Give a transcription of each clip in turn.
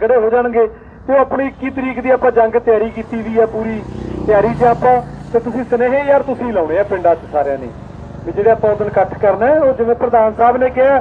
खड़े हो जाएंगे तो अपनी 21 तरीक की आप जंग तैयारी की हुई है पूरी तैयारी च आप सुनेहे यार तुम लाने आ पिंडा च सारे ने भी जो आप उदन इकट्ठ करना है वो जिवें प्रधान साहब ने कहा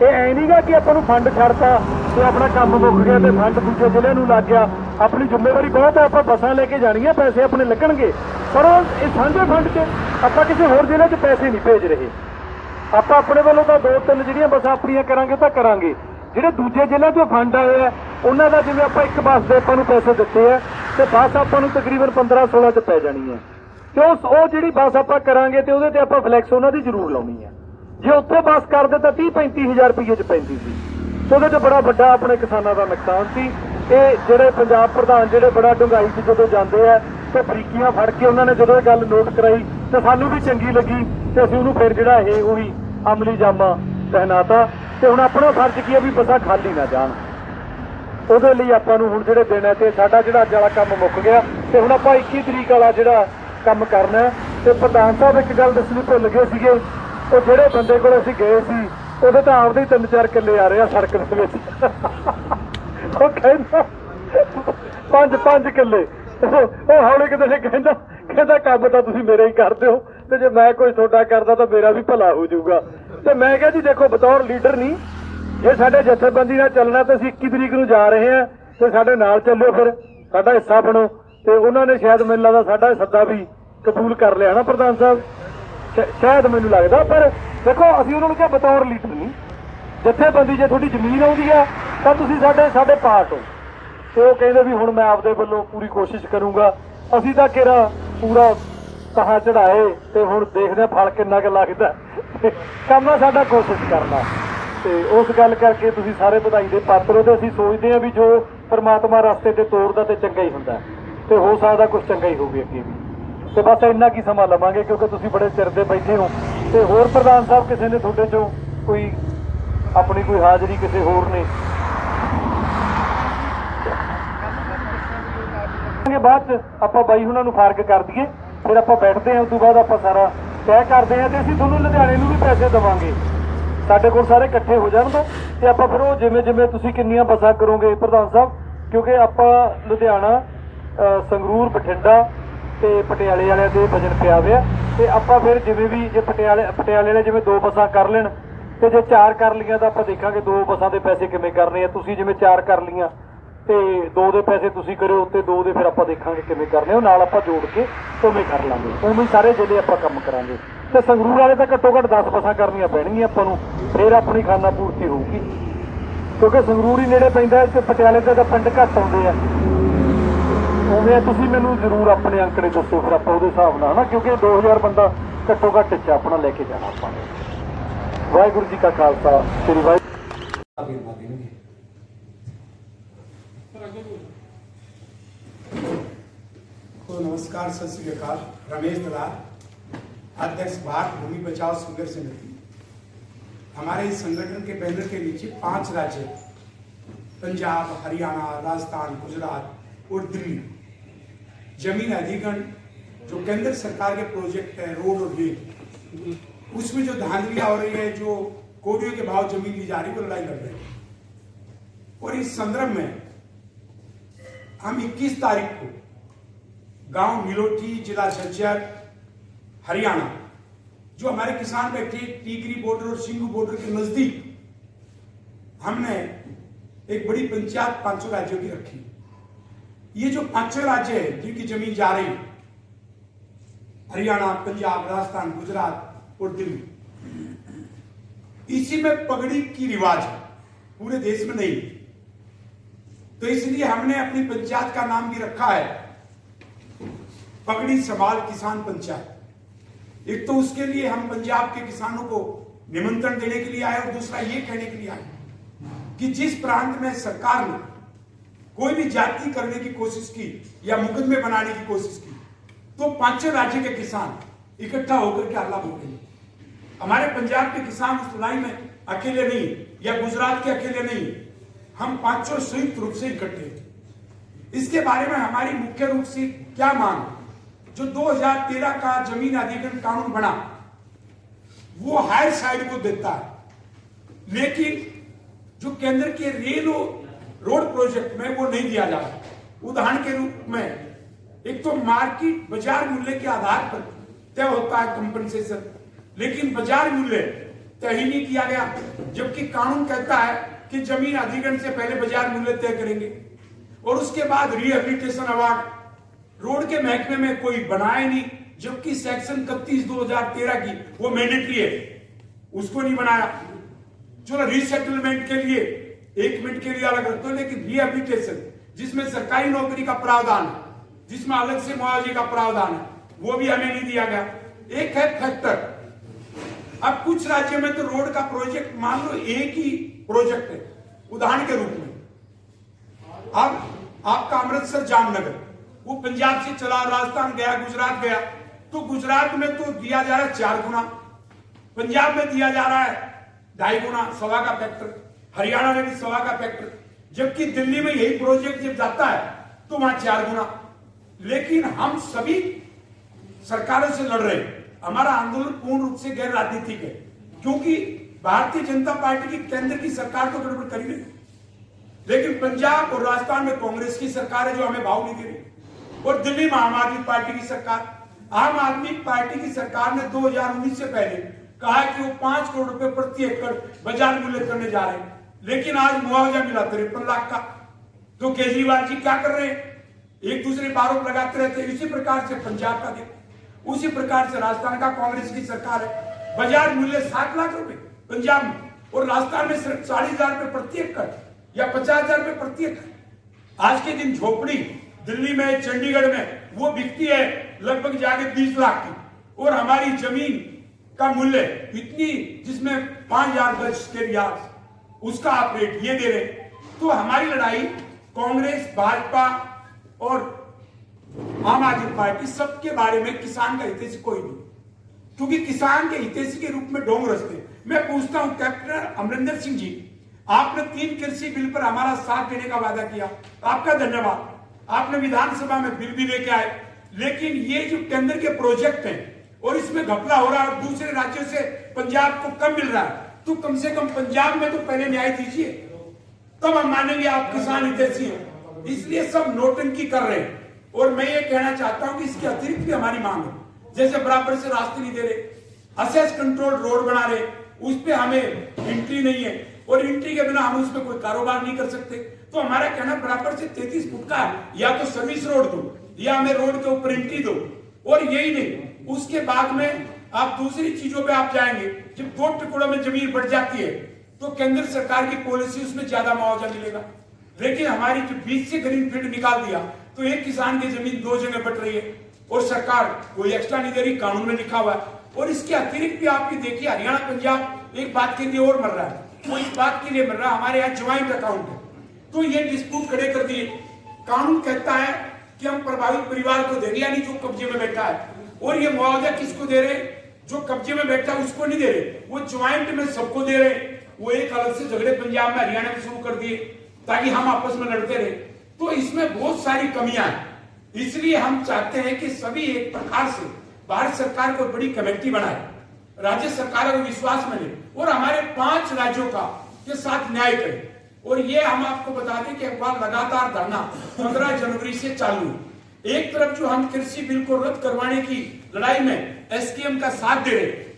ये ऐ नहीं गा कि आपको फंड छड़ता तो अपना काम मुक गया तो फंड दूजे जिले में लग गया। अपनी जिम्मेवारी बहुत है, आप बसा लेके जानिया पैसे अपने लगणगे पर इस साझे फंड च आप किसी होर जिले च पैसे नहीं भेज रहे। आप अपने वालों तो 2-3 जिहड़ियां बसां अपनियां करांगे तो करांगे, ਜਿਹੜੇ ਦੂਜੇ ਜ਼ਿਲ੍ਹਿਆਂ ਤੋਂ ਫੰਡ ਆਏ ਆ ਉਹਨਾਂ ਦਾ ਜਿਵੇਂ ਆਪਾਂ ਇੱਕ ਬੱਸ ਦੇ ਆਪਾਂ ਨੂੰ ਪੈਸੇ ਦਿੱਤੇ ਆ ਤੇ ਬੱਸ ਆਪਾਂ ਨੂੰ ਤਕਰੀਬਨ 15-16 ਚ ਪੈ ਜਾਣੀ ਹੈ ਤੇ ਉਹ ਜਿਹੜੀ ਬੱਸ ਆਪਾਂ ਕਰਾਂਗੇ ਤੇ ਉਹਦੇ ਤੇ ਆਪਾਂ ਫਲੈਕਸ ਉਹਨਾਂ ਦੀ ਜ਼ਰੂਰ ਲਾਉਣੀ ਆ। ਜੇ ਉੱਥੇ ਬੱਸ ਕਰਦੇ ਤਾਂ 30-35 ਹਜ਼ਾਰ ਰੁਪਏ ਚ ਪੈਂਦੀ ਸੀ ਤੇ ਉਹਦੇ ਤੇ ਬੜਾ ਵੱਡਾ ਆਪਣੇ ਕਿਸਾਨਾਂ ਦਾ ਨੁਕਸਾਨ ਸੀ। ਇਹ ਜਿਹੜੇ ਪੰਜਾਬ ਪ੍ਰਧਾਨ ਜਿਹੜੇ ਬੜਾ ਡੂੰਘਾਈ ਚ ਜਦੋਂ ਜਾਂਦੇ ਆ ਤੇ ਬਰੀਕੀਆਂ ਫੜ ਕੇ ਉਹਨਾਂ ਨੇ ਜਦੋਂ ਇਹ ਗੱਲ ਨੋਟ ਕਰਾਈ ਤੇ ਸਾਨੂੰ ਵੀ ਚੰਗੀ ਲੱਗੀ ਤੇ ਅਸੀਂ ਉਹਨੂੰ ਫਿਰ ਜਿਹੜਾ ਇਹ ਉਹੀ ਅਮਲੀ ਜਾਮਾ ਪਹਿਨਾਤਾ ਤੇ ਹੁਣ ਆਪਣਾ ਫਰਜ਼ ਕੀ ਹੈ ਵੀ ਬੱਸਾਂ ਖਾਲੀ ਨਾ ਜਾਣ। ਉਹਦੇ ਲਈ ਆਪਾਂ ਨੂੰ ਹੁਣ ਜਿਹੜੇ ਦਿਨ ਹੈ ਤੇ ਸਾਡਾ ਜਿਹੜਾ ਅੱਜ ਵਾਲਾ ਕੰਮ ਮੁੱਕ ਗਿਆ ਤੇ ਹੁਣ ਆਪਾਂ 21 ਤਰੀਕ ਵਾਲਾ ਜਿਹੜਾ ਕੰਮ ਕਰਨਾ ਤੇ ਪ੍ਰਧਾਨ ਸਾਹਿਬ ਇੱਕ ਗੱਲ ਦੱਸਣੀ ਭੁੱਲ ਗਏ ਸੀਗੇ, ਉਹ ਜਿਹੜੇ ਬੰਦੇ ਕੋਲ ਅਸੀਂ ਗਏ ਸੀ ਉਹਦੇ ਤਾਂ ਆਪਦੇ ਹੀ 3-4 ਕਿੱਲੇ ਆ ਰਹੇ ਆ ਸੜਕ ਦੇ ਵਿੱਚ। ਉਹ ਕਹਿੰਦਾ 5 ਕਿੱਲੇ ਉਹ ਹੌਲੇ ਕਿਤੇ ਨੇ ਕਹਿੰਦਾ ਕੰਮ ਤਾਂ ਤੁਸੀਂ ਮੇਰੇ ਹੀ ਕਰਦੇ ਹੋ ਤੇ ਜੇ ਮੈਂ ਕੋਈ ਤੁਹਾਡਾ ਕਰਦਾ ਤਾਂ ਮੇਰਾ ਵੀ ਭਲਾ ਹੋ ਜਾਊਗਾ। ਤੇ ਮੈਂ ਕਿਹਾ ਜੀ ਦੇਖੋ ਬਤੌਰ ਲੀਡਰ ਨਹੀਂ, ਜੇ ਸਾਡੇ ਜਥੇਬੰਦੀ ਨਾਲ ਚੱਲਣਾ ਤਾਂ ਅਸੀਂ 21 ਤਰੀਕ ਨੂੰ ਜਾ ਰਹੇ ਹਾਂ ਤੇ ਸਾਡੇ ਨਾਲ ਚੱਲਿਓ, ਫਿਰ ਸਾਡਾ ਹਿੱਸਾ ਬਣੋ। ਤੇ ਉਹਨਾਂ ਨੇ ਸ਼ਾਇਦ ਮੈਨੂੰ ਲੱਗਦਾ ਸਾਡਾ ਸੱਦਾ ਵੀ ਕਬੂਲ ਕਰ ਲਿਆ ਨਾ ਪ੍ਰਧਾਨ ਸਾਹਿਬ, ਸ਼ਾਇਦ ਮੈਨੂੰ ਲੱਗਦਾ। ਪਰ ਦੇਖੋ ਅਸੀਂ ਉਹਨਾਂ ਨੂੰ ਕਿਹਾ ਬਤੌਰ ਲੀਡਰ ਨਹੀਂ, ਜਥੇਬੰਦੀ ਜੇ ਤੁਹਾਡੀ ਜ਼ਮੀਨ ਆਉਂਦੀ ਆ ਤਾਂ ਤੁਸੀਂ ਸਾਡੇ ਪਾਰਟ ਹੋ। ਤੇ ਉਹ ਕਹਿੰਦੇ ਵੀ ਹੁਣ ਮੈਂ ਆਪਦੇ ਵੱਲੋਂ ਪੂਰੀ ਕੋਸ਼ਿਸ਼ ਕਰੂੰਗਾ। ਅਸੀਂ ਤਾਂ ਕਿਹੜਾ ਪੂਰਾ ਕਹਾ ਚੜਾਏ ਤੇ ਹੁਣ ਦੇਖਦੇ ਫਲ ਕਿੰਨਾ ਕੁ ਲੱਗਦਾ। ਕੰਮ ਆ ਸਾਡਾ ਕੋਸ਼ਿਸ਼ ਕਰਨਾ ਤੇ ਉਸ ਗੱਲ ਕਰਕੇ ਤੁਸੀਂ ਸਾਰੇ ਵਧਾਈ ਦੇ ਪਾਤਰ ਹੋ ਤੇ ਅਸੀਂ ਸੋਚਦੇ ਹਾਂ ਵੀ ਜੋ ਪਰਮਾਤਮਾ ਰਸਤੇ ਤੇ ਤੋਰਦਾ ਤੇ ਚੰਗਾ ਹੀ ਹੁੰਦਾ ਤੇ ਹੋ ਸਕਦਾ ਕੁਝ ਚੰਗਾ ਹੀ ਹੋਵੇ ਅੱਗੇ ਵੀ। ਤੇ ਬਸ ਇੰਨਾ ਕੀ ਸਮਾਂ ਲਵਾਂਗੇ ਕਿਉਂਕਿ ਤੁਸੀਂ ਬੜੇ ਚਿਰ ਦੇ ਬੈਠੇ ਹੋ। ਤੇ ਹੋਰ ਪ੍ਰਧਾਨ ਸਾਹਿਬ ਕਿਸੇ ਨੇ ਤੁਹਾਡੇ ਚੋਂ ਕੋਈ ਆਪਣੀ ਕੋਈ ਹਾਜ਼ਰੀ ਕਿਸੇ ਹੋਰ ਨੇ ਬਾਅਦ ਚ ਆਪਾਂ ਬਾਈ ਉਹਨਾਂ ਨੂੰ ਫਾਰਗ ਕਰ ਦਈਏ ਫਿਰ ਆਪਾਂ ਬੈਠਦੇ ਹਾਂ। ਉਸ ਤੋਂ ਬਾਅਦ ਆਪਾਂ ਸਾਰਾ ਤੈਅ ਕਰਦੇ ਹਾਂ ਤੇ ਅਸੀਂ ਤੁਹਾਨੂੰ ਲੁਧਿਆਣੇ ਨੂੰ ਵੀ ਪੈਸੇ ਦੇਵਾਂਗੇ। ਸਾਡੇ ਕੋਲ ਸਾਰੇ ਇਕੱਠੇ ਹੋ ਜਾਣ ਦੋ ਤੇ ਆਪਾਂ ਫਿਰ ਉਹ ਜਿਵੇਂ ਤੁਸੀਂ ਕਿੰਨੀਆਂ ਬੱਸਾਂ ਕਰੋਗੇ ਪ੍ਰਧਾਨ ਸਾਹਿਬ, ਕਿਉਂਕਿ ਆਪਾਂ ਲੁਧਿਆਣਾ ਸੰਗਰੂਰ ਬਠਿੰਡਾ ਤੇ ਪਟਿਆਲੇ ਵਾਲਿਆਂ ਦੇ ਵਜਨ ਪਿਆ ਹੋਇਆ ਤੇ ਆਪਾਂ ਫਿਰ ਜਿਵੇਂ ਵੀ ਜੇ ਪਟਿਆਲੇ ਵਾਲੇ ਜਿਵੇਂ 2 ਬੱਸਾਂ ਕਰ ਲੈਣ ਤੇ ਜੇ 4 ਕਰ ਲਈਆਂ ਤਾਂ ਆਪਾਂ ਦੇਖਾਂਗੇ 2 ਬੱਸਾਂ ਦੇ ਪੈਸੇ ਕਿਵੇਂ ਕਰਨੇ ਆ। ਤੁਸੀਂ ਜਿਵੇਂ 4 ਕਰ ਲਈਆਂ ਤੇ 2 ਦੇ ਪੈਸੇ ਤੁਸੀਂ ਕਰਿਓ ਤੇ 2 ਦੇ ਫਿਰ ਆਪਾਂ ਦੇਖਾਂਗੇ ਕਿਵੇਂ ਕਰਨੇ, ਉਹ ਨਾਲ ਆਪਾਂ ਜੋੜ ਕੇ ਉਵੇਂ ਕਰ ਲਾਂਗੇ। ਉਵੇਂ ਸਾਰੇ ਜ਼ਿਲ੍ਹੇ ਆਪਾਂ ਕੰਮ ਕਰਾਂਗੇ ਤੇ ਸੰਗਰੂਰ ਵਾਲੇ ਤਾਂ ਘੱਟੋ ਘੱਟ 10 ਬੱਸਾਂ ਕਰਨੀਆਂ ਪੈਣਗੀਆਂ ਆਪਾਂ ਨੂੰ, ਫਿਰ ਆਪਣੀ ਖਾਨਾ ਪੂਰਤੀ ਹੋਊਗੀ ਕਿਉਂਕਿ ਸੰਗਰੂਰ ਹੀ ਨੇੜੇ ਪੈਂਦਾ ਤੇ ਪਟਿਆਲੇ ਤੇ ਤਾਂ ਪਿੰਡ ਘੱਟ ਆਉਂਦੇ ਆ। ਉਵੇਂ ਤੁਸੀਂ ਮੈਨੂੰ ਜ਼ਰੂਰ ਆਪਣੇ ਅੰਕੜੇ ਦੱਸੋ ਫਿਰ ਆਪਾਂ ਉਹਦੇ ਹਿਸਾਬ ਨਾਲ ਨਾ, ਕਿਉਂਕਿ 2000 ਬੰਦਾ ਘੱਟੋ ਘੱਟ ਚ ਆਪਣਾ ਲੈ ਕੇ ਜਾਣਾ ਆਪਾਂ ਨੇ। ਵਾਹਿਗੁਰੂ ਜੀ ਕਾ ਖਾਲਸਾ ਸ੍ਰੀ ਵਾਹਿਗੁਰੂ। नमस्कार, सत श्री अकाल। रमेश दलाल, अध्यक्ष भारत भूमि बचाओ संघर्ष समिति। हमारे इस संगठन के बैनर के नीचे 5 राज्य पंजाब, हरियाणा, राजस्थान, गुजरात और दिल्ली जमीन अधिग्रहण जो केंद्र सरकार के प्रोजेक्ट है रोड और रेल, उसमें जो धांधलियां हो रही है, जो कोडियों के भाव जमीन ली जा रही है, वो लड़ाई लड़ रहे हैं। और इस संदर्भ में हम 21 तारीख को गांव नीलोठी, जिला झज्जर, हरियाणा, जो हमारे किसान बैठे टीकरी बॉर्डर और सिंघू बॉर्डर के नजदीक, हमने एक बड़ी पंचायत 5 राज्यों की रखी। ये जो 5 राज्य है जिनकी जमीन जा रही, हरियाणा, पंजाब, राजस्थान, गुजरात और दिल्ली, इसी में पगड़ी की रिवाज है, पूरे देश में नहीं। तो इसलिए हमने अपनी पंचायत का नाम भी रखा है पगड़ी संभाल किसान पंचायत। एक तो उसके लिए हम पंजाब के किसानों को निमंत्रण देने के लिए आए और दूसरा ये कहने के लिए आए कि जिस प्रांत में सरकार ने कोई भी जाति करने की कोशिश की या मुकदमे बनाने की कोशिश की तो 5 राज्य के किसान इकट्ठा होकर के हल्ला बोल रहे हैं। हमारे पंजाब के किसान उस लड़ाई में अकेले नहीं या गुजरात के अकेले नहीं, हम 5 संयुक्त रूप से इकट्ठे हैं। इसके बारे में हमारी मुख्य रूप से क्या मांग, जो 2013 का जमीन अधिग्रहण कानून बना वो हायर साइड को देता है, लेकिन जो केंद्र के रेल रोड प्रोजेक्ट में वो नहीं दिया जा रहा। उदाहरण के रूप में एक तो मार्केट बाजार मूल्य के आधार पर तय होता है कंपनसेशन, लेकिन बाजार मूल्य तय ही नहीं किया गया, जबकि कानून कहता है कि जमीन अधिग्रहण से पहले बाजार मूल्य तय करेंगे। और उसके बाद रिहेबिलिटेशन अवार्ड रोड के महकमे में कोई बनाया नहीं, जबकि सेक्शन 31/2013 की वो मैंडेटरी है, उसको नहीं बनाया। चलो रिसेटलमेंट के लिए 1 मिनट के लिए अलग रखते हो, लेकिन रिहेबिलिटेशन जिसमें सरकारी नौकरी का प्रावधान है, जिसमें अलग से मुआवजे का प्रावधान है, वो भी हमें नहीं दिया गया। एक है फैक्टर। अब कुछ राज्यों में तो रोड का प्रोजेक्ट मान लो एक ही प्रोजेक्ट है, उदाहरण के रूप में अब आपका अमृतसर जामनगर वो पंजाब से चला, राजस्थान गया, गुजरात गया, तो गुजरात में तो दिया जा रहा है 4 गुना, पंजाब में दिया जा रहा है 2.5 गुना, 1.25 का फैक्टर, हरियाणा में भी 1.25 का फैक्टर, जबकि दिल्ली में यही प्रोजेक्ट जब जाता है तो वहां 4 गुना। लेकिन हम सभी सरकारों से लड़ रहे हैं। हमारा आंदोलन पूर्ण रूप से गैर राजनीतिक है, क्योंकि भारतीय जनता पार्टी की केंद्र की सरकार तो गड़बड़ कर रही है, लेकिन पंजाब और राजस्थान में कांग्रेस की सरकार है जो हमें भाव नहीं दे रही, और दिल्ली में आम आदमी पार्टी की सरकार। आम आदमी पार्टी की सरकार ने 2019 से पहले कहा कि वो 5 करोड़ रुपए प्रति एकड़ बाजार मूल्य करने जा रहे हैं, लेकिन आज मुआवजा मिला 53 लाख का। तो केजरीवाल जी क्या कर रहे हैं? एक दूसरे पर आरोप लगाते रहते हैं। इसी प्रकार से पंजाब का देखो, उसी प्रकार से राजस्थान का कांग्रेस की सरकार है, बाजार मूल्य 7 लाख रुपए पंजाब में, और राजस्थान में सिर्फ 40,000 रुपए प्रति एकड़ या 50,000 रुपए प्रति एकड़। आज के दिन झोपड़ी दिल्ली में, चंडीगढ़ में वो बिकती है लगभग जाके 20 लाख की, और हमारी जमीन का मूल्य इतनी, जिसमें 5,000 गज के रियाज, उसका आप रेट ये दे रहे। तो हमारी लड़ाई कांग्रेस, भाजपा और आम आदमी पार्टी सबके बारे में किसान का हितैषी कोई नहीं, क्योंकि किसान के हितैषी के रूप में ढोंग रचते। मैं पूछता हूं कैप्टन अमरिंदर सिंह जी, आपने 3 कृषि बिल पर हमारा साथ देने का वादा किया, आपका धन्यवाद। आपने विधानसभा में बिल भी लेके आए, लेकिन ये जो केंद्र के प्रोजेक्ट हैं और इसमें घपला हो रहा है और दूसरे राज्यों से पंजाब को कम मिल रहा है, तो कम से कम पंजाब में तो पहले न्याय दीजिए, तब हम मानेंगे आप किसान हितैषी हैं। इसलिए सब नोटंकी कर रहे हैं, और मैं ये कहना चाहता हूं कि इसके अतिरिक्त भी हमारी मांग है, जैसे बराबर से रास्ते नहीं दे रहे, असेस कंट्रोल रोड बना रहे, उस पर हमें एंट्री नहीं है, और एंट्री के बिना हम उसमें कोई कारोबार नहीं कर सकते। तो हमारा कहना बराबर से 33 फुट का है, या तो सर्विस रोड दो या हमें रोड के ऊपर एंट्री दो। और यही नहीं, उसके बाद में आप दूसरी चीजों पे आप जाएंगे, जब 2 टुकड़ों में जमीन बढ़ जाती है तो केंद्र सरकार की पॉलिसी, उसमें ज्यादा मुआवजा मिलेगा। लेकिन हमारी जो बीच से ग्रीन फील्ड निकाल दिया, तो एक किसान की जमीन 2 जगह बट रही है, और सरकार कोई एक्स्ट्रा नहीं दे रही, कानून में लिखा हुआ है। और इसके अतिरिक्त भी आप देखिए, हरियाणा पंजाब एक बात के लिए और मर रहा है, वो इस बात के लिए मर रहा है, हमारे यहाँ ज्वाइंट अकाउंट है, तो ये डिस्प्यूट खड़े कर दिए। कानून कहता है कि हम प्रभावित परिवार को देंगे, यानी जो कब्जे में बैठा है, और ये मुआवजा किसको दे रहे? जो कब्जे में बैठा है उसको नहीं दे रहे, वो ज्वाइंट में सबको दे रहे। वो एक अलग से झगड़े पंजाब में, हरियाणा में शुरू कर दिए ताकि हम आपस में लड़ते रहे। तो इसमें बहुत सारी कमियां हैं, इसलिए हम चाहते हैं कि सभी एक प्रकार से भारत सरकार को बड़ी कमेटी बनाए, राज्य सरकारों को विश्वास में ले, और हमारे 5 राज्यों का के साथ न्याय करें। और ये हम आपको बता दें कि एक बार लगातार धरना 15 जनवरी से चालू है। एक तरफ जो हम कृषि बिल को रद्द करवाने की लड़ाई में एसकेएम का साथ दे रहे,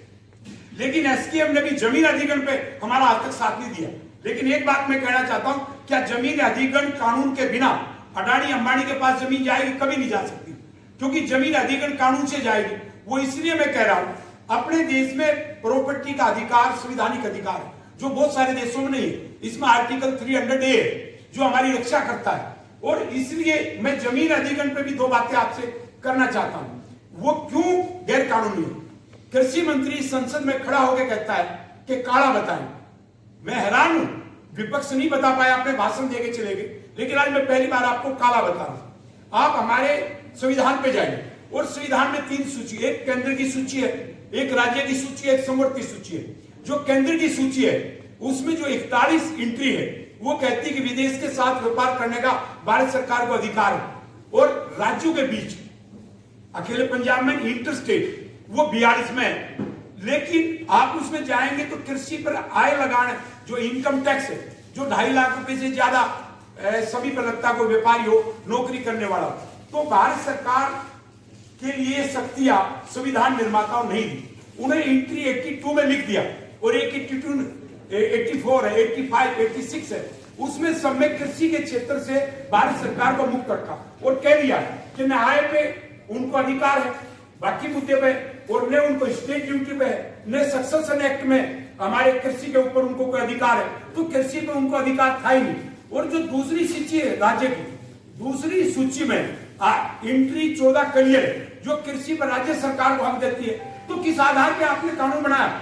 लेकिन एसकेएम ने भी जमीन अधिग्रहण पे हमारा आज तक साथ नहीं दिया। लेकिन एक बात मैं कहना चाहता हूं, क्या जमीन अधिग्रहण कानून के बिना अडानी अंबानी के पास जमीन जाएगी? कभी नहीं जा सकती, क्योंकि जमीन अधिग्रहण कानून से जाएगी। वो इसलिए मैं कह रहा हूं, अपने देश में प्रॉपर्टी का अधिकार संवैधानिक अधिकार है, जो बहुत सारे देशों में नहीं है। इसमें आर्टिकल 300A जो हमारी रक्षा करता है, और इसलिए मैं जमीन अधिग्रहण पे भी 2 बातें आपसे करना चाहता हूं। वो क्यों गैर कानूनी है? कृषि मंत्री संसद में खड़ा होकर कहता है कि काला बताएं। मैं हैरान हूं, विपक्ष नहीं बता पाया, अपने भाषण देके चले गए, लेकिन आज मैं पहली बार आपको काला बता रहा हूं। आप हमारे संविधान पे जाइए, और संविधान में 3 सूची, एक केंद्र की सूची है, एक राज्य की सूची है, एक समवर्ती सूची है। जो केंद्र की सूची है उसमें जो 41 एंट्री है, वो कहती है कि विदेश के साथ व्यापार करने का भारत सरकार को अधिकार है, और राज्यों के बीच अकेले पंजाब में इंटर स्टेट वो 42 में है। लेकिन आप उसमें जाएंगे तो कृषि पर आय लगाने, जो इनकम टैक्स है, जो 2.5 लाख रुपए से ज्यादा सभी को लगता है कोई व्यापारी हो, नौकरी करने वाला हो। तो भारत सरकार के लिए शक्तियां संविधान निर्माताओं नहीं दी, उन्हें एंट्री 82 में लिख दिया और 82, 84 है, 85, 86 है, उसमें सब में कृषि के क्षेत्र से भारत सरकार को मुक्त रखा और कह दिया कि न्याय पे उनको अधिकार है, बाकी मुद्दे पे और न उनको स्टेट ड्यूटी पे है, न सक्सेशन एक्ट में हमारे कृषि के ऊपर उनको कोई अधिकार है। तो कृषि पे उनको अधिकार था ही नहीं। और जो दूसरी सूची है राज्य की, दूसरी सूची में एंट्री 14 क्लियर है, जो कृषि पर राज्य सरकार को हक देती है। तो किस आधार पे आपने कानून बनाया,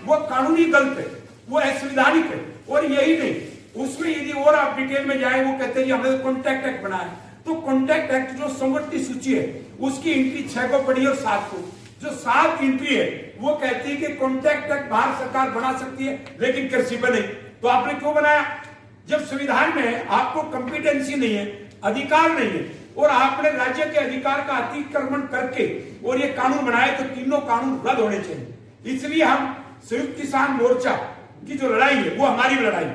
वो कानूनी गलत है, वो असंवैधानिक है। और यही नहीं, उसमें यदि और आप डिटेल में जाए, वो कहते हैं हमने कॉन्ट्रैक्ट एक्ट बनाया। तो कॉन्ट्रैक्ट एक्ट जो संगठित सूची है उसकी एंट्री 6 को पढ़ी और 7 को, जो 7 एंट्री है वो कहती है कि कॉन्ट्रैक्ट एक्ट भारत सरकार बना सकती है लेकिन कृषि पर नहीं। तो आपने क्यों बनाया? जब संविधान में आपको कंपिटेंसी नहीं है, अधिकार नहीं है, और आपने राज्य के अधिकार का अतिक्रमण करके और ये कानून बनाए, तो तीनों कानून रद्द होने चाहिए। इसलिए हम संयुक्त किसान मोर्चा की जो लड़ाई है वो हमारी लड़ाई,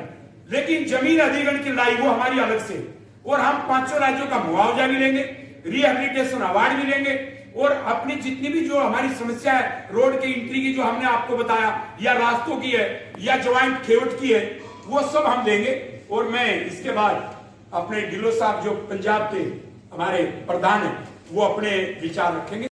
लेकिन जमीन अधिग्रहण की लड़ाई वो हमारी अलग से। और हम 5 राज्यों का मुआवजा भी लेंगे, रिहेबिलिटेशन अवार्ड भी लेंगे, और अपनी जितनी भी जो हमारी समस्या है, रोड की एंट्री की जो हमने आपको बताया, या रास्तों की है, या ज्वाइंट खेवट की है, वो सब हम देंगे। और मैं इसके बाद अपने ढिल्लों साहब जो पंजाब के हमारे प्रधान हैं, वो अपने विचार रखेंगे।